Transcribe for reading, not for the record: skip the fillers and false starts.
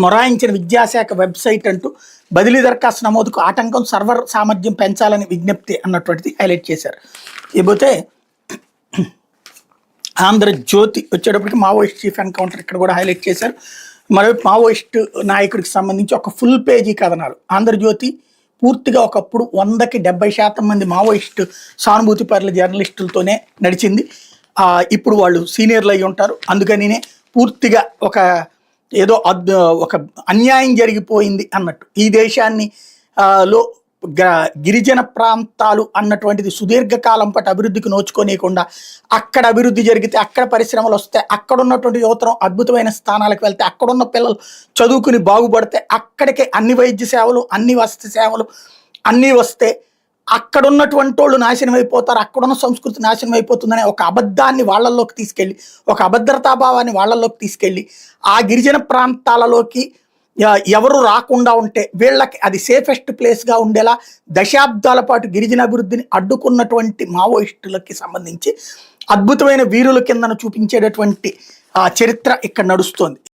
మొరాయించిన విద్యాశాఖ వెబ్సైట్ అంటూ బదిలీ దరఖాస్తు నమోదుకు ఆటంకం, సర్వర్ సామర్థ్యం పెంచాలని విజ్ఞప్తి అన్నటువంటిది హైలైట్ చేశారు. ఇకపోతే ఆంధ్రజ్యోతి వచ్చేటప్పటికి మావోయిస్ట్ చీఫ్ ఎన్కౌంటర్ ఇక్కడ కూడా హైలైట్ చేశారు. మరోవైపు మావోయిస్టు నాయకుడికి సంబంధించి ఒక ఫుల్ పేజీ కథనాలు. ఆంధ్రజ్యోతి పూర్తిగా ఒకప్పుడు 100కి 70% మంది మావోయిస్టు సానుభూతి పరుల జర్నలిస్టులతోనే నడిచింది. ఇప్పుడు వాళ్ళు సీనియర్లు అయి ఉంటారు. అందుకనినే పూర్తిగా ఏదో ఒక అన్యాయం జరిగిపోయింది అన్నట్టు ఈ దేశాన్ని లో గిరిజన ప్రాంతాలు అన్నటువంటిది సుదీర్ఘకాలం పాటు అభివృద్ధికి నోచుకోనియకుండా అక్కడ అభివృద్ధి జరిగితే అక్కడ పరిశ్రమలు వస్తే అక్కడ ఉన్నటువంటి యువతరం అద్భుతమైన స్థానాలకు వెళ్తే అక్కడున్న పిల్లలు చదువుకుని బాగుపడితే అక్కడికే అన్ని వైద్య సేవలు, అన్ని వసతి సేవలు అన్నీ వస్తే అక్కడ ఉన్నటువంటి వాళ్ళు నాశనం అయిపోతారు, అక్కడున్న సంస్కృతి నాశనం అయిపోతుందనే ఒక అబద్ధాన్ని వాళ్ళల్లోకి తీసుకెళ్ళి, ఒక అభద్రతాభావాన్ని వాళ్ళల్లోకి తీసుకెళ్ళి ఆ గిరిజన ప్రాంతాలలోకి ఎవరు రాకుండా ఉంటే వీళ్ళకి అది సేఫెస్ట్ ప్లేస్గా ఉండేలా దశాబ్దాల పాటు గిరిజన అభివృద్ధిని అడ్డుకున్నటువంటి మావోయిస్టులకి సంబంధించి అద్భుతమైన వీరుల కిందను చూపించేటటువంటి చరిత్ర ఇక్కడ నడుస్తోంది.